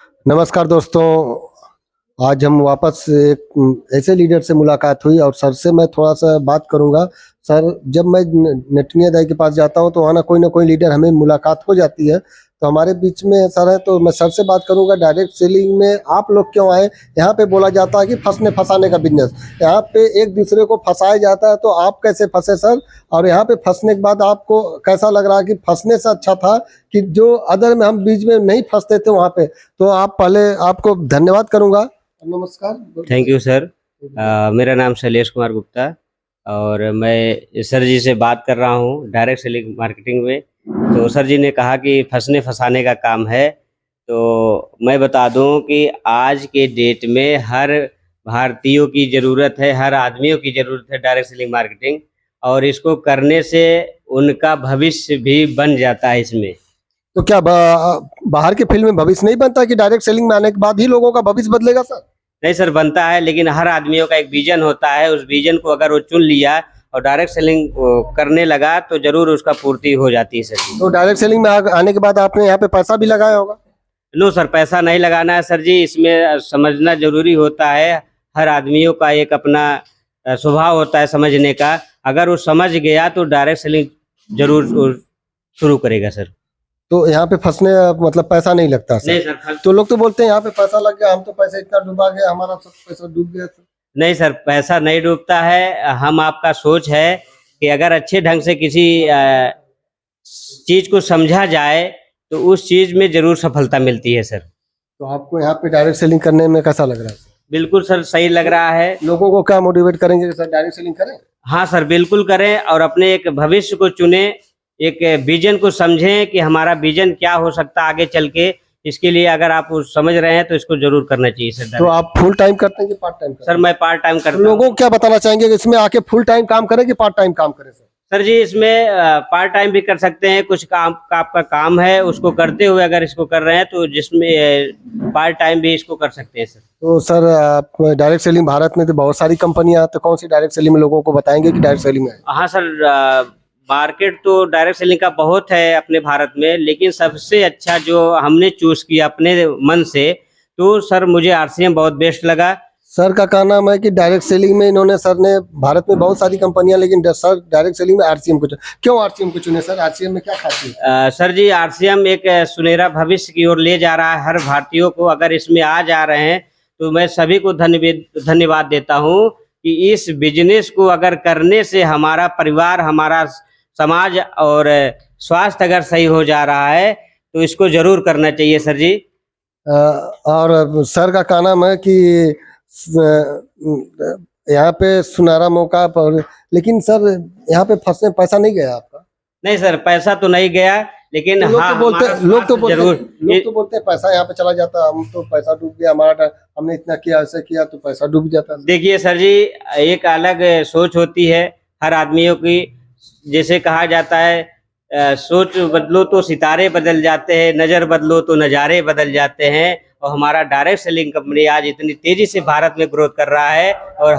नमस्कार दोस्तों, आज हम वापस एक ऐसे लीडर से मुलाकात हुई और सर से मैं थोड़ा-सा बात करूँगा। सर, जब मैं न नटनिया दाई के पास जाता हूँ तो वहाँ ना कोई लीडर हमें मुलाकात हो जाती है। तो हमारे बीच में सर है तो मैं सर से बात करूँगा डायरेक्ट सेलिंग में आप लोग क्यों आए? यहाँ पे बोला जाता है कि फँसने-फँसाने का बिज़नेस। यहाँ पे एक-दूसरे को फँसाया जाता है तो आप कैसे फँसे सर? और यहाँ पे फँसने के बाद आपको कैसा लग रहा है कि फँसने से अच्छा था कि जो अदर में हम बीच में नहीं फँसते थे वहाँ पे? तो आप पहले आपको धन्यवाद करूँगा। नमस्कार। Thank you sir. मेरा नाम शैलेश कुमार गुप्ता और मैं सर जी से बात कर रहा हूँ डायरेक्ट सेलिंग मार्केटिंग में। तो सर जी ने कहा कि फँसने-फँसाने का काम है। तो मैं बता दूँ कि आज के डेट में हर भारतीयों की ज़रूरत है, हर आदमियों की ज़रूरत है डायरेक्ट सेलिंग मार्केटिंग और इसको करने से उनका भविष्य भी बन जाता है इसमें। तो क्या बाहर के फील्ड में भविष्य नहीं बनता कि डायरेक्ट सेलिंग में आने के बाद ही लोगों का भविष्य बदलेगा सर? नहीं सर, बनता है, लेकिन हर आदमियों का एक विज़न होता है, उस विज़न को अगर वो चुन लिया और डायरेक्ट सेलिंग करने लगा तो ज़रूर उसका पूर्ति हो जाती है सर। तो डायरेक्ट सेलिंग में आने के बाद आपने यहाँ पे पैसा भी लगाया होगा? नो सर, पैसा नहीं लगाना है सर जी, इसमें समझना ज़रूरी होता है। हर आदमियों का एक अपना स्वभाव होता है समझने का। अगर वो समझ गया तो डायरेक्ट सेलिंग ज़रूर शुरू करेगा सर। तो यहाँ पे फँसने मतलब पैसा नहीं लगता सर? नहीं सर, तो लोग तो बोलते हैं यहाँ पे पैसा लग गया, हम तो पैसा इतना डूबा गया, हमारा सब पैसा डूब गया सर। नहीं सर, पैसा नहीं डूबता है। हम आपका सोच है कि अगर अच्छे ढंग से किसी चीज़ को समझा जाए तो उस चीज़ में ज़रूर सफलता मिलती है सर। तो आपको यहाँ पे डायरेक्ट सेलिंग करने में कैसा लग रहा है? बिल्कुल सर, सही लग रहा है। लोगों को क्या मोटिवेट करेंगे कि सर डायरेक्ट सेलिंग करें? हाँ सर, बिल्कुल करें और अपने एक भविष्य को चुनें, एक विज़न को समझें कि हमारा विज़न क्या हो सकता है आगे चल के। इसके लिए अगर आप समझ रहे हैं तो इसको ज़रूर करना चाहिए सर। तो आप फुल टाइम करते हैं कि पार्ट टाइम करते हैं? सर मैं पार्ट टाइम करता हूँ। लोगों को क्या बताना चाहेंगे कि इसमें आके फुल टाइम काम करें कि पार्ट टाइम काम करें सर? सर जी, इसमें पार्ट टाइम भी कर सकते हैं, कुछ काम का आपका काम है उसको करते हुए अगर इसको कर रहे हैं तो जिसमें पार्ट टाइम भी इसको कर सकते हैं सर। तो सर आप डायरेक्ट सेलिंग भारत में तो बहुत सारी कंपनियां, तो कौन सी डायरेक्ट सेलिंग में लोगों को बताएंगे कि डायरेक्ट सेलिंग में आए? हाँ सर, मार्केट तो डायरेक्ट सेलिंग का बहुत है अपने भारत में, लेकिन सबसे अच्छा जो हमने चूज़ किया अपने मन से, तो सर मुझे आरसीएम बहुत बेस्ट लगा। सर का कहना है कि डायरेक्ट सेलिंग में इन्होंने सर ने भारत में बहुत सारी कंपनियां, लेकिन सर डायरेक्ट सेलिंग में आरसीएम को चुने। क्यों आरसीएम को चुने सर? आरसीएम में क्या खासियत है? सर जी, आरसीएम एक सुनहरा भविष्य की ओर ले जा रहा है हर भारतीयों को। अगर इसमें आ जा रहे हैं तो मैं सभी को धन्यवाद देता हूँ कि इस बिजनेस को अगर करने से हमारा परिवार, हमारा समाज और स्वास्थ्य अगर सही हो जा रहा है तो इसको ज़रूर करना चाहिए सर जी। और सर का कहना है कि यहाँ पे सुनहरा मौका पर, लेकिन सर यहाँ पे फंसने पैसा नहीं गया आपका? नहीं सर, पैसा तो नहीं गया, लेकिन तो हाँ, लोग तो ज़रूर बोलते हैं पैसा यहाँ पे चला जाता, हम तो पैसा डूब गया हमारा, हमने इतना किया, ऐसे किया तो पैसा डूब जाता। देखिए सर जी, एक अलग सोच होती है हर आदमियों की। जैसे कहा जाता है सोच बदलो तो सितारे बदल जाते हैं, नज़र बदलो तो नज़ारे बदल जाते हैं। और हमारा डायरेक्ट सेलिंग कंपनी आज इतनी तेज़ी से भारत में ग्रोथ कर रहा है और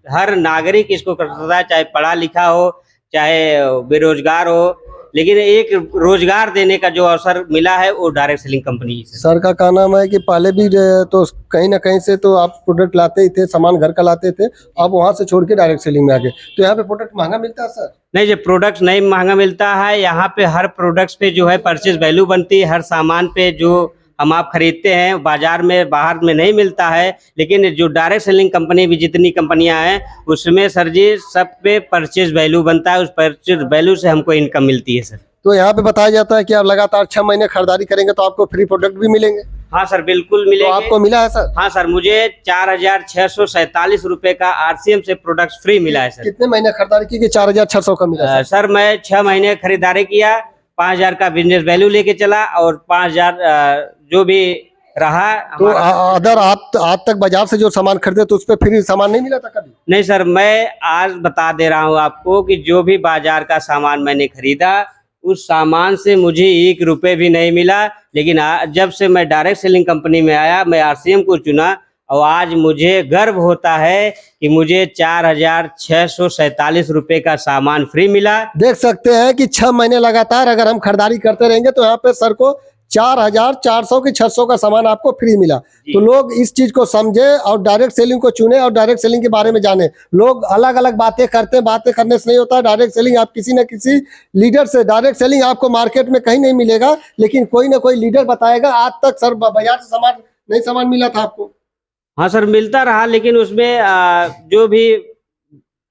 हर नागरिक इसको कर सकता है, चाहे पढ़ा लिखा हो, चाहे बेरोजगार हो, लेकिन एक रोजगार देने का जो अवसर मिला है वो डायरेक्ट सेलिंग कंपनी से। सर का कहना है कि पहले भी तो कहीं ना कहीं से तो आप प्रोडक्ट लाते ही थे, सामान घर का लाते थे, अब वहाँ से छोड़ के डायरेक्ट सेलिंग में आ गए, तो यहाँ पे प्रोडक्ट महंगा मिलता है सर? नहीं जी, प्रोडक्ट नहीं महंगा मिलता है। यहाँ पे हर प्रोडक्ट्स पे जो है परचेज वैल्यू बनती है। हर सामान पे जो हम आप खरीदते हैं बाजार में, बाहर में नहीं मिलता है, लेकिन जो डायरेक्ट सेलिंग कंपनी भी जितनी कंपनियां हैं उसमें सर जी सब पे परचेज वैल्यू बनता है। उस परचेज वैल्यू से हमको इनकम मिलती है सर। तो यहाँ पे बताया जाता है कि आप लगातार 6 महीने खरीदारी करेंगे तो आपको फ्री प्रोडक्ट भी मिलेंगे? हाँ सर, बिल्कुल मिलेंगे। तो आपको मिला है सर? हाँ सर, मुझे 4,647 रुपए का आरसीएम से प्रोडक्ट फ्री मिला है सर। कितने महीने खरीदारी की कि 4,600 का मिला सर? सर मैं 6 महीने खरीदारी किया, 5,000 का बिजनेस वैल्यू लेके चला और 5,000 जो भी रहा। तो अदर आप आज तक बाजार से जो सामान खरीदे तो उस पर फ्री सामान नहीं मिला था कभी? नहीं सर, मैं आज बता दे रहा हूँ आपको कि जो भी बाजार का सामान मैंने खरीदा उस सामान से मुझे 1 रुपए भी नहीं मिला, लेकिन जब से मैं डायरेक्ट सेलिंग कंपनी में आया, मैं आरसीएम को चुना और आज मुझे गर्व होता है कि मुझे 4,647 रुपए का सामान फ्री मिला। देख सकते हैं कि 6 महीने लगातार अगर हम खरीदारी करते रहेंगे तो यहाँ पे सर को 4,400 की 600 का सामान आपको फ्री मिला। तो लोग इस चीज को समझे और डायरेक्ट सेलिंग को चुने और डायरेक्ट सेलिंग के बारे में जाने। लोग अलग अलग बातें करते हैं, बातें करने से नहीं होता। डायरेक्ट सेलिंग आप किसी न किसी लीडर से, डायरेक्ट सेलिंग आपको मार्केट में कहीं नहीं मिलेगा, लेकिन कोई ना कोई लीडर बताएगा। आज तक सर बाजार से सामान मिला था आपको? हाँ सर, मिलता रहा, लेकिन उसमें जो भी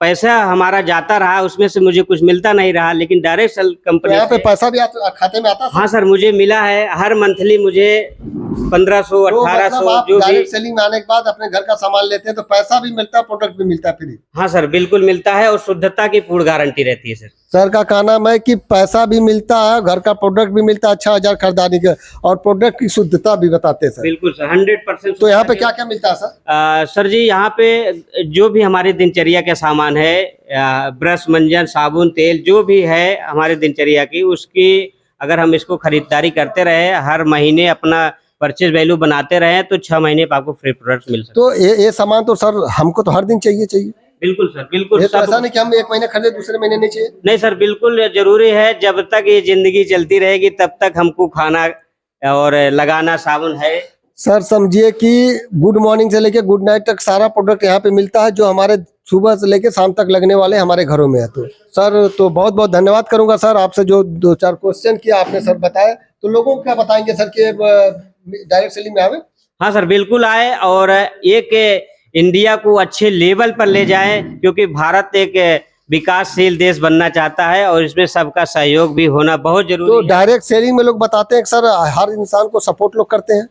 पैसा हमारा जाता रहा उसमें से मुझे कुछ मिलता नहीं रहा। लेकिन डायरेक्ट सेल तो कंपनी यहाँ पे से पैसा भी खाते में आता? हाँ सर, मुझे मिला है। हर मंथली मुझे 1500 तो 1800 मतलब आप जो भी। डायरेक्ट सेलिंग में आने के बाद अपने घर का सामान लेते हैं तो पैसा भी मिलता है, प्रोडक्ट भी मिलता है फ्री? हाँ सर, बिल्कुल मिलता है और शुद्धता की पूर्ण गारंटी रहती है सर। सर का कहना है कि पैसा भी मिलता है, घर का प्रोडक्ट भी मिलता है 6,000 खरीदारी के, और प्रोडक्ट की शुद्धता भी बताते हैं सर। बिल्कुल सर, 100%। तो यहाँ पे क्या क्या मिलता है सर? सर जी, यहाँ पे जो भी हमारे दिनचर्या के सामान है, ब्रश, मंजन, साबुन, तेल, जो भी है हमारे दिनचर्या की, उसकी अगर हम इसको खरीदारी करते रहे, हर महीने अपना परचेज वैल्यू बनाते रहे, तो 6 महीने पे आपको फ्री प्रोडक्ट मिल सकते तो ये सामान तो सर हमको तो हर दिन चाहिए। बिल्कुल सर, बिल्कुल। ये तो ऐसा नहीं कि हम एक महीने खरीदे दूसरे महीने नहीं चाहिए? नहीं सर, बिल्कुल जरूरी है। जब तक ये जिंदगी चलती रहेगी तब तक हमको खाना और लगाना साबुन है। सर समझिए कि गुड मॉर्निंग से लेके गुड नाइट तक सारा प्रोडक्ट यहाँ पे मिलता है, जो हमारे सुबह से लेके शाम तक लगने वाले हमारे घरों में है। तो सर, तो बहुत बहुत धन्यवाद करूंगा सर आपसे, जो 2-4 क्वेश्चन किया आपने सर बताया। तो लोगों को क्या बताएंगे सर कि डायरेक्ट सेलिंग में आवे? हाँ सर, बिल्कुल आए और एक इंडिया को अच्छे लेवल पर ले जाएं, क्योंकि भारत एक विकासशील देश बनना चाहता है और इसमें सबका सहयोग भी होना बहुत तो जरूरी है। डायरेक्ट सेलिंग में लोग बताते हैं कि सर हर इंसान को सपोर्ट लोग करते हैं।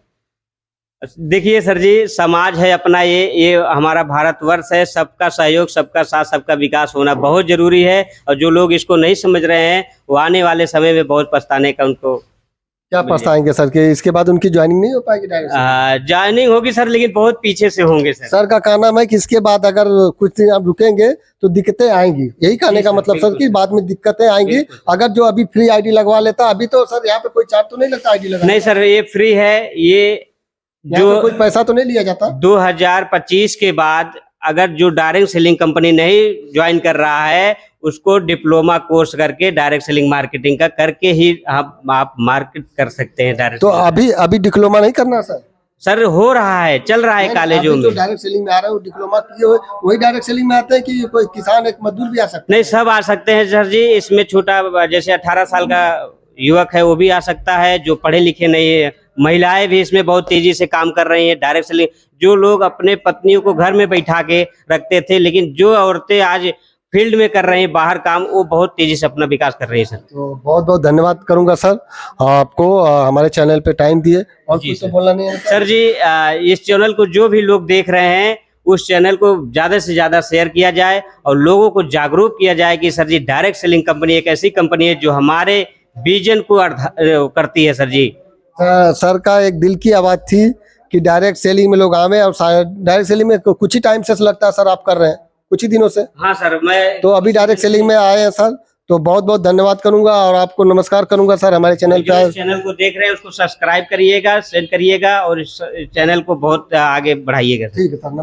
देखिए सर जी, समाज है अपना, ये हमारा भारतवर्ष है। सबका सहयोग, सबका साथ, सबका विकास होना बहुत जरूरी है। और जो लोग इसको नहीं समझ रहे हैं, वो आने वाले समय में बहुत पछताने का उनको क्या पछताएंगे सर कि इसके बाद उनकी ज्वाइनिंग नहीं हो पाएगी डायरेक्ट? ज्वाइनिंग होगी सर, लेकिन बहुत पीछे से होंगे सर। सर का कहना है कि इसके बाद अगर कुछ दिन आप रुकेंगे तो दिक्कतें आएंगी। यही कहने का मतलब सर कि बाद में दिक्कतें आएंगी। अगर जो अभी फ्री आईडी लगवा लेता, अभी तो सर यहाँ पे कोई चार्ज तो नहीं लगता आईडी लगा? नहीं सर, ये फ्री है। ये जो कोई पैसा तो नहीं लिया जाता? 2025 के बाद अगर जो डायरेक्ट सेलिंग कंपनी नहीं ज्वाइन कर रहा है, उसको डिप्लोमा कोर्स करके डायरेक्ट सेलिंग मार्केटिंग का करके ही आप मार्केट कर सकते हैं डायरेक्ट। तो अभी डिप्लोमा नहीं करना सर हो रहा है, चल रहा है कॉलेजों में। जो डायरेक्ट सेलिंग में आ रहा है वो डिप्लोमा किए हुए वही डायरेक्ट सेलिंग में आते हैं कि कोई किसान, एक मजदूर भी आ सकता है? नहीं, सब आ सकते हैं सर जी। इसमें छोटा, जैसे 18 साल का युवक है वो भी आ सकता है, जो पढ़े लिखे नहीं है। महिलाएं भी इसमें बहुत तेजी से काम कर रही हैं। डायरेक्ट सेलिंग, जो लोग अपने पत्नियों को घर में बैठा के रखते थे, लेकिन जो औरतें आज फील्ड में कर रही हैं बाहर काम, वो बहुत तेजी से अपना विकास कर रही है सर। तो बहुत बहुत धन्यवाद करूंगा सर आपको, हमारे चैनल पे टाइम दिए। और कुछ तो बोलना नहीं है सर जी? इस चैनल को जो भी लोग देख रहे हैं, उस चैनल को ज्यादा से ज्यादा शेयर किया जाए और लोगों को जागरूक किया जाए कि सर जी, डायरेक्ट सेलिंग कंपनी एक ऐसी कंपनी है जो हमारे विजन को करती है सर जी। सर का एक दिल की आवाज थी कि डायरेक्ट सेलिंग में लोग आवे, और डायरेक्ट सेलिंग में कुछ ही टाइम से लगता है सर आप कर रहे हैं, कुछ ही दिनों से? हाँ सर, मैं तो अभी डायरेक्ट सेलिंग में आए हैं सर, तो बहुत बहुत धन्यवाद करूंगा और आपको नमस्कार करूंगा सर। हमारे चैनल पे चैनल को देख रहे हैं उसको सब्सक्राइब करिएगा, शेयर करिएगा और इस चैनल को बहुत आगे बढ़ाइएगा। ठीक है सर।